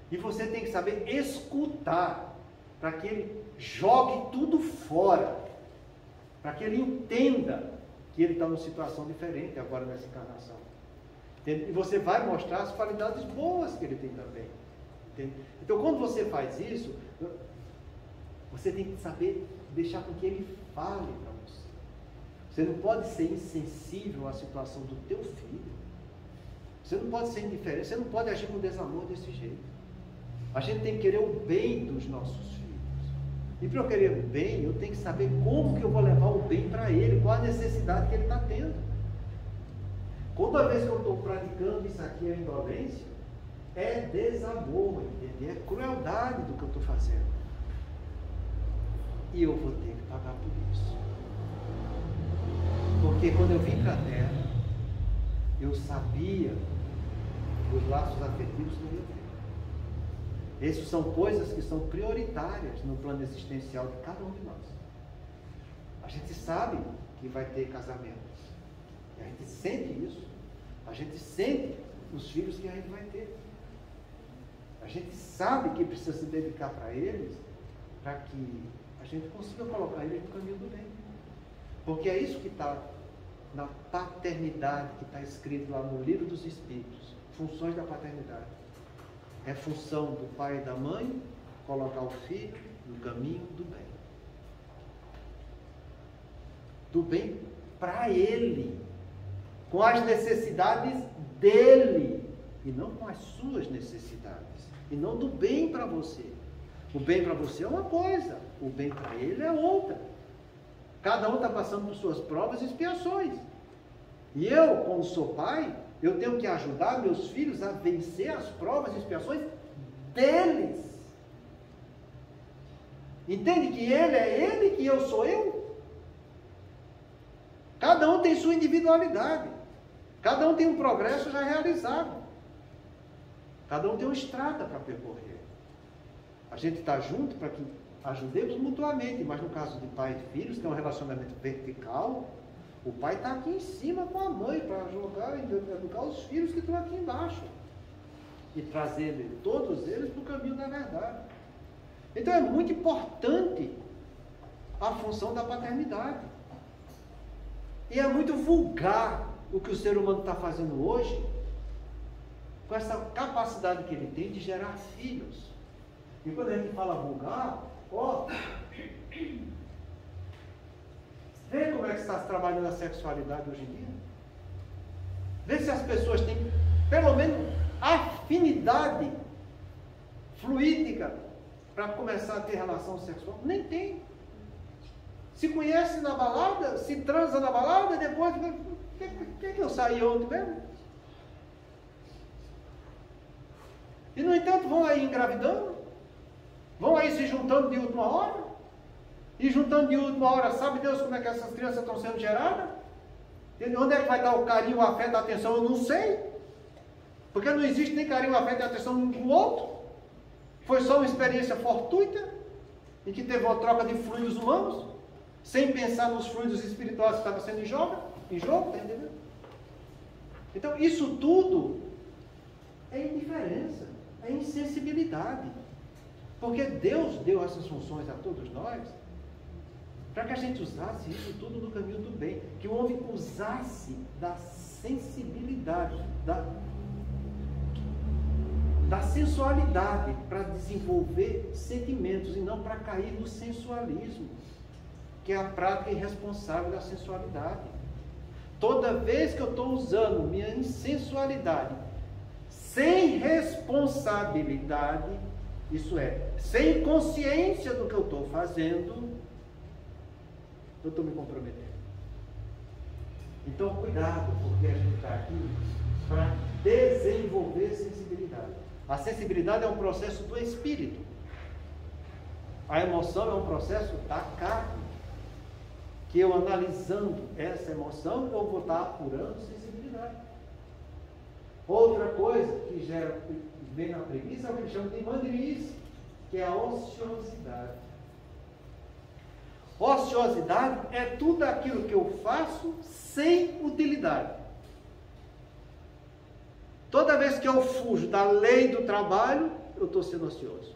Speaker 3: E você tem que saber escutar, para que ele jogue tudo fora, para que ele entenda que ele está numa situação diferente agora nessa encarnação. Entende? E você vai mostrar as qualidades boas que ele tem também. Entende? Então, quando você faz isso, você tem que saber deixar com que ele fale para você. Você não pode ser insensível à situação do teu filho. Você não pode ser indiferente, você não pode agir com desamor desse jeito. A gente tem que querer o bem dos nossos filhos. E para eu querer o bem, eu tenho que saber como que eu vou levar o bem para ele, qual a necessidade que ele está tendo. Toda vez que eu estou praticando isso aqui, a indolência, é desamor, entende? É crueldade do que eu estou fazendo. E eu vou ter que pagar por isso. Porque quando eu vim para a Terra, eu sabia que os laços afetivos não iam ter. Essas são coisas que são prioritárias no plano existencial de cada um de nós. A gente sabe que vai ter casamentos. E a gente sente isso. A gente sente os filhos que a gente vai ter. A gente sabe que precisa se dedicar para eles, para que a gente consiga colocar eles no caminho do bem. Porque é isso que está na paternidade, que está escrito lá no Livro dos Espíritos. Funções da paternidade. É função do pai e da mãe colocar o filho no caminho do bem. Do bem para ele, com as necessidades dele, e não com as suas necessidades, e não do bem para você. O bem para você é uma coisa, o bem para ele é outra. Cada um está passando por suas provas e expiações. E eu, como sou pai, eu tenho que ajudar meus filhos a vencer as provas e expiações deles. Entende que ele é ele, que eu sou eu? Cada um tem sua individualidade. Cada um tem um progresso já realizado. Cada um tem uma estrada para percorrer. A gente está junto para que ajudemos mutuamente, mas no caso de pai e filhos, que é um relacionamento vertical, o pai está aqui em cima com a mãe para educar os filhos que estão aqui embaixo e trazer todos eles para o caminho da verdade. Então é muito importante a função da paternidade. E é muito vulgar o que o ser humano está fazendo hoje, com essa capacidade que ele tem de gerar filhos. E quando a gente fala vulgar, vê como é que está se trabalhando a sexualidade hoje em dia. Vê se as pessoas têm, pelo menos, afinidade fluídica para começar a ter relação sexual. Nem tem. Se conhece na balada, se transa na balada, depois, o que eu saí ontem mesmo? E, no entanto, vão aí engravidando, vão aí se juntando de última hora, e juntando de última hora, sabe Deus como é que essas crianças estão sendo geradas? Onde é que vai estar o carinho, o afeto, a atenção? Eu não sei. Porque não existe nem carinho, afeto e atenção um com o outro. Foi só uma experiência fortuita, em que teve uma troca de fluidos humanos, sem pensar nos fluidos espirituais que estavam sendo em jogo, tá entendendo? Então, isso tudo é indiferença, é insensibilidade. Porque Deus deu essas funções a todos nós, para que a gente usasse isso tudo no caminho do bem. Que o homem usasse da sensibilidade, da sensualidade para desenvolver sentimentos e não para cair no sensualismo, que é a prática irresponsável da sensualidade. Toda vez que eu estou usando minha insensualidade sem responsabilidade, isso é, sem consciência do que eu estou fazendo, eu estou me comprometendo. Então, cuidado, porque a gente está aqui para desenvolver sensibilidade. A sensibilidade é um processo do espírito. A emoção é um processo da carne. Que eu, analisando essa emoção, eu vou estar apurando sensibilidade. Outra coisa que vem na preguiça é o que eles chamam de mandrice, que é a ociosidade. Ociosidade é tudo aquilo que eu faço sem utilidade. Toda vez que eu fujo da lei do trabalho, eu estou sendo ocioso.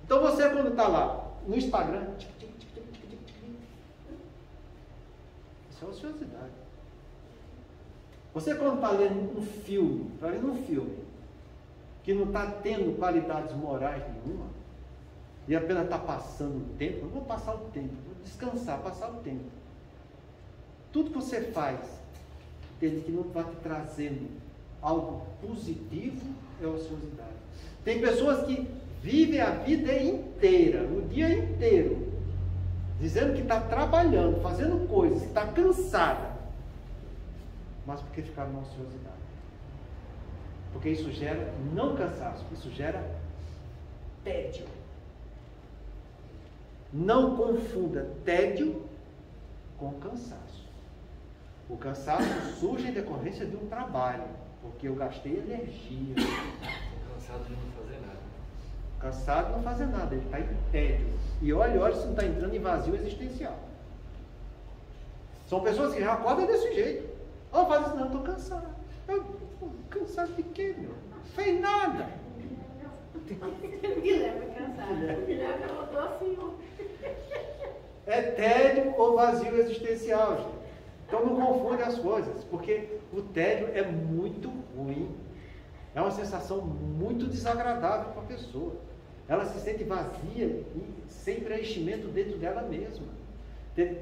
Speaker 3: Então você, quando está lá no Instagram, isso é ociosidade. Você, quando está lendo um filme, que não está tendo qualidades morais nenhuma, e apenas está passando o tempo, não vou passar o tempo, vou descansar, passar o tempo. Tudo que você faz, entende que não está te trazendo algo positivo, é ociosidade. Tem pessoas que vivem a vida inteira, o dia inteiro, dizendo que está trabalhando, fazendo coisas, que está cansada, mas porque ficaram na ociosidade. Porque isso gera, não cansaço, isso gera tédio. Não confunda tédio com cansaço. O cansaço surge em decorrência de um trabalho, porque eu gastei energia.
Speaker 4: Cansado de não fazer nada.
Speaker 3: Cansado de não fazer nada, ele está em tédio. E olha se não está entrando em vazio existencial. São pessoas que já acordam desse jeito. Oh, faz isso, não, estou cansado. Cansado de quê, meu? Não fez nada.
Speaker 5: Guilherme é cansado. Guilherme voltou assim.
Speaker 3: É tédio ou vazio existencial, gente. Então não confunde as coisas, porque o tédio é muito ruim. É uma sensação muito desagradável para a pessoa. Ela se sente vazia e sem preenchimento dentro dela mesma.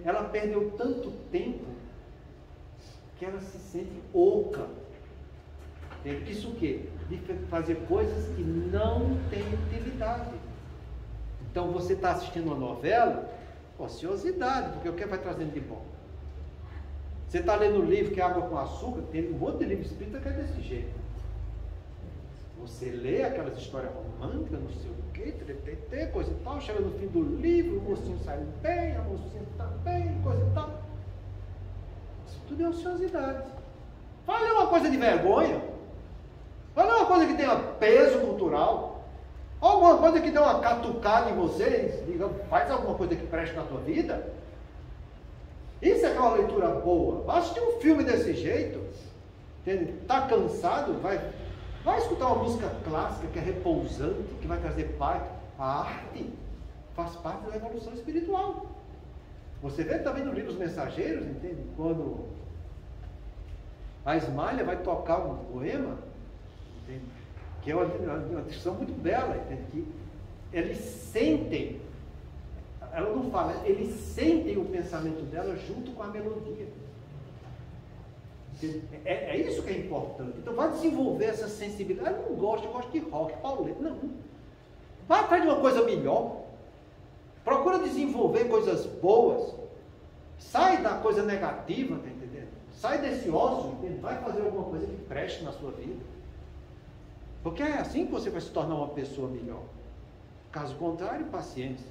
Speaker 3: Ela perdeu tanto tempo que ela se sente oca. Isso o quê? De fazer coisas que não têm utilidade. Então você está assistindo uma novela, ociosidade, porque o que vai trazendo de bom? Você está lendo um livro que é Água com Açúcar, tem um monte de livro espírita que é desse jeito. Você lê aquelas histórias românticas, não sei o quê, coisa e tal, chega no fim do livro, o mocinho sai bem, a mocinha está bem, coisa e tal. Isso tudo é ociosidade. Fale uma coisa de vergonha. Fale uma coisa que tenha peso cultural. Alguma coisa que dê uma catucada em vocês. Diga, faz alguma coisa que preste na tua vida. Isso é que é uma leitura boa. Vai assistir um filme desse jeito. Entende? Está cansado? Vai escutar uma música clássica que é repousante, que vai trazer paz. A arte faz parte da evolução espiritual. Você vê também no livro Os Mensageiros, entende? Quando a Ismália vai tocar um poema, entende? Que é uma descrição muito bela, entende? Que eles sentem, ela não fala, eles sentem o pensamento dela junto com a melodia. É isso que é importante. Então vai desenvolver essa sensibilidade. Eu gosto de rock, pauleiro. Não. Vai atrás de uma coisa melhor. Procura desenvolver coisas boas. Sai da coisa negativa, tá entendendo? Sai desse ócio, entende? Vai fazer alguma coisa que preste na sua vida. Porque é assim que você vai se tornar uma pessoa melhor. Caso contrário, paciência.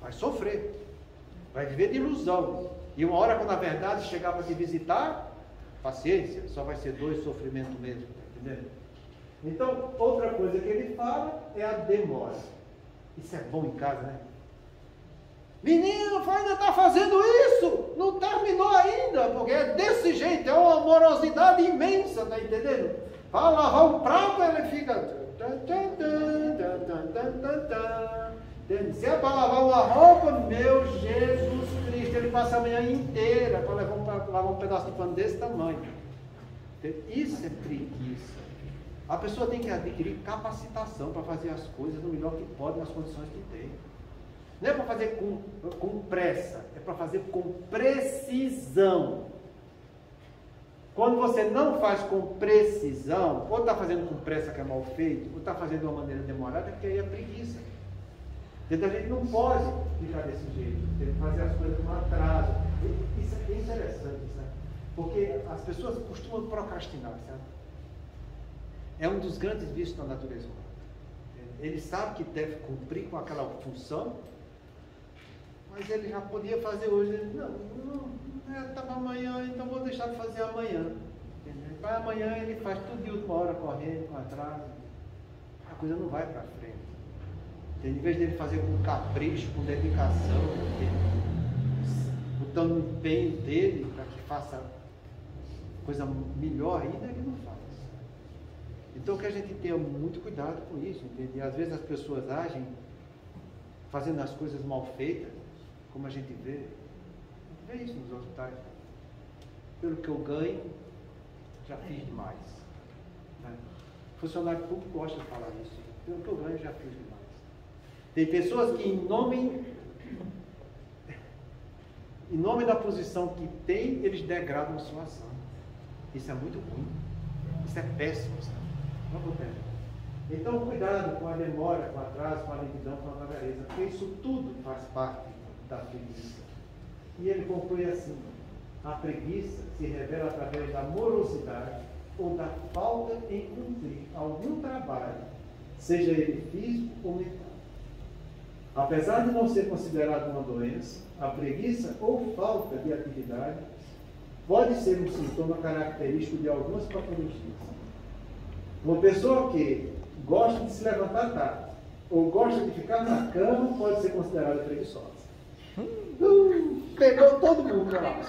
Speaker 3: Vai sofrer. Vai viver de ilusão. E uma hora, quando a verdade chegar para te visitar, paciência, só vai ser dor e sofrimento mesmo, tá entendendo? Então, outra coisa que ele fala é a demora. Isso é bom em casa, né? Menino, ainda está fazendo isso? Não terminou ainda, porque é desse jeito, é uma morosidade imensa, tá entendendo? Vai lavar um prato, ele fica... Se é para lavar uma roupa, meu Jesus Cristo, ele passa a manhã inteira para lavar um pedaço de pano desse tamanho. Isso é preguiça. A pessoa tem que adquirir capacitação para fazer as coisas no melhor que pode, nas condições que tem. Não é para fazer com pressa, é para fazer com precisão. Quando você não faz com precisão, ou está fazendo com pressa que é mal feito, ou está fazendo de uma maneira demorada, porque aí é preguiça. Então a gente não pode ficar desse jeito, tem que fazer as coisas com atraso. Isso é interessante, sabe? Porque as pessoas costumam procrastinar, sabe? É um dos grandes vícios da natureza humana. Ele sabe que deve cumprir com aquela função, mas ele já podia fazer hoje. Ele, não, estava amanhã, então vou deixar de fazer amanhã. Vai amanhã, ele faz tudo de última hora, correndo, com atraso. A coisa não vai para frente. Em vez dele fazer com capricho, com dedicação, botando o empenho dele para que faça coisa melhor ainda, ele não faz. Então que a gente tenha muito cuidado com isso, entende? Às vezes as pessoas agem fazendo as coisas mal feitas, como a gente vê isso nos hospitais. Pelo que eu ganho, já fiz demais. Né? Funcionário público gosta de falar isso. Pelo que eu ganho, já fiz demais. Tem pessoas que em nome da posição que tem, eles degradam a sua ação. Isso é muito ruim. Isso é péssimo, sabe? Vamos ver. Então, cuidado com a demora, com o atraso, com a lentidão, com a vagareza, porque isso tudo faz parte da preguiça. E ele conclui assim: a preguiça se revela através da morosidade ou da falta em cumprir algum trabalho, seja ele físico ou mental. Apesar de não ser considerada uma doença, a preguiça ou falta de atividade pode ser um sintoma característico de algumas patologias. Uma pessoa que gosta de se levantar tarde ou gosta de ficar na cama pode ser considerada preguiçosa. Pegou todo mundo lá.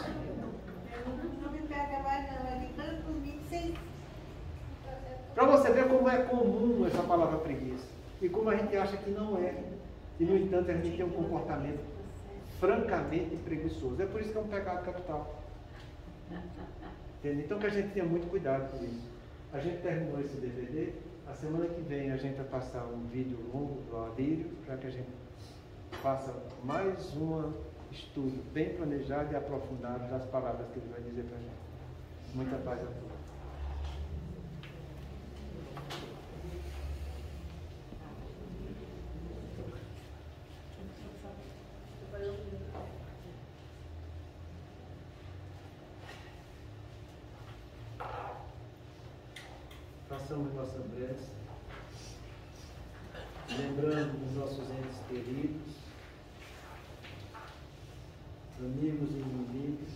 Speaker 3: Para você ver como é comum essa palavra preguiça e como a gente acha que não é. E, no entanto, a gente tem um comportamento francamente preguiçoso. É por isso que é um pecado capital. Entende? Então, que a gente tenha muito cuidado com isso. A gente terminou esse DVD. A semana que vem a gente vai passar um vídeo longo do Alírio, para que a gente faça mais um estudo bem planejado e aprofundado das palavras que ele vai dizer para a gente. Muita paz a todos. Façamos nossa prece, lembrando dos nossos entes queridos, amigos e inimigos,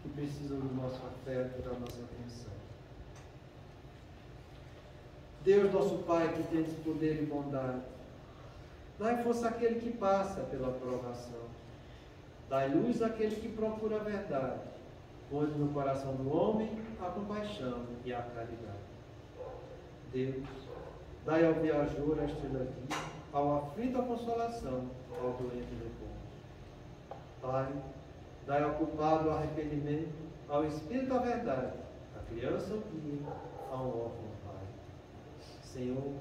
Speaker 3: que precisam do nosso afeto e da nossa atenção. Deus, nosso Pai, que tens poder e bondade, dai força àquele que passa pela provação, dai luz àquele que procura a verdade, põe no coração do homem a compaixão e a caridade. Deus, dai ao viajor a estrela guia, ao aflito a consolação, ao doente repouso. Pai, dai ao culpado o arrependimento, ao espírito a verdade, à criança o guia, ao órfão Pai. Senhor,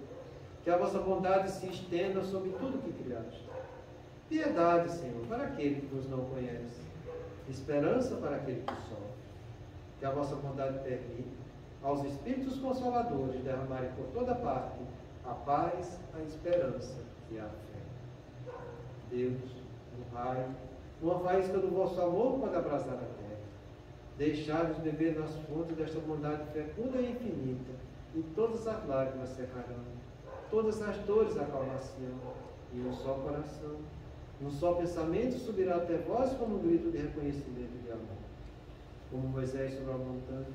Speaker 3: que a vossa bondade se estenda sobre tudo que criaste. Piedade, Senhor, para aquele que vos não conhece. Esperança para aquele que sofre. Que a vossa bondade permita aos Espíritos Consoladores derramarem por toda parte a paz, a esperança e a fé. Deus, um raio, uma faísca do vosso amor pode abrasar a terra. Deixai-nos beber nas fontes desta bondade fecunda e infinita, e todas as lágrimas secarão, todas as dores acalmar-se-ão, e um só coração, um só pensamento subirá até vós como um grito de reconhecimento e de amor. Como Moisés sobre a montanha,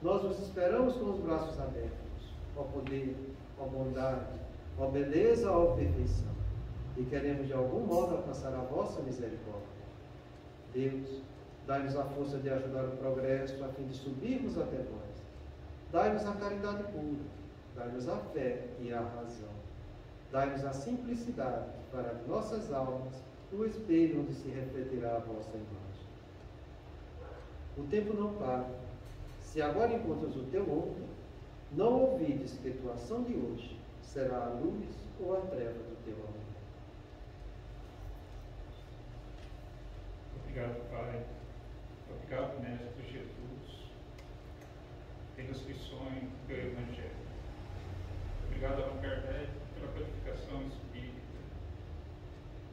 Speaker 3: nós vos esperamos com os braços abertos, ó poder, ó bondade, ó beleza, ó perfeição, e queremos de algum modo alcançar a vossa misericórdia. Deus, dai-nos a força de ajudar o progresso, a fim de subirmos até vós. Dai-nos a caridade pura, dai-nos a fé e a razão. Dai-nos a simplicidade para que nossas almas o espelho onde se refletirá a vossa imagem. O tempo não para. Se agora encontras o teu ontem, não ouvides que tua ação de hoje será a luz ou a treva do teu amor.
Speaker 6: Obrigado, Pai. Obrigado, Mestre Jesus, pelas lições do Evangelho. Obrigado, Allan Kardec, pela codificação espírita.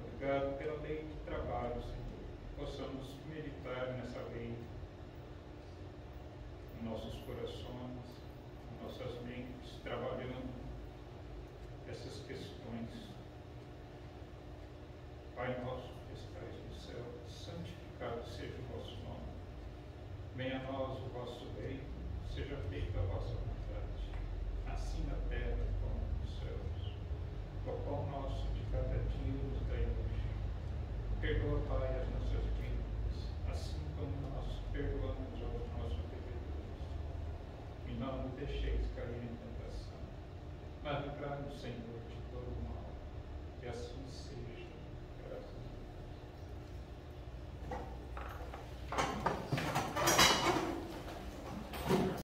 Speaker 6: Obrigado pela lei de trabalho, Senhor. Possamos meditar nessa lei em nossos corações, em nossas mentes, trabalhando essas questões. Pai nosso que estais no céu, santificado seja o vosso nome. Venha a nós o vosso reino, seja feita a vossa vontade, assim na terra como nos céus. O pão nosso de cada dia nos dai hoje. Perdoa, Pai, as nossas dívidas, assim como nós perdoamos aos nossos devedores. E não nos deixeis cair em tentação, mas livrai-nos, Senhor, de todo o mal. Que assim seja.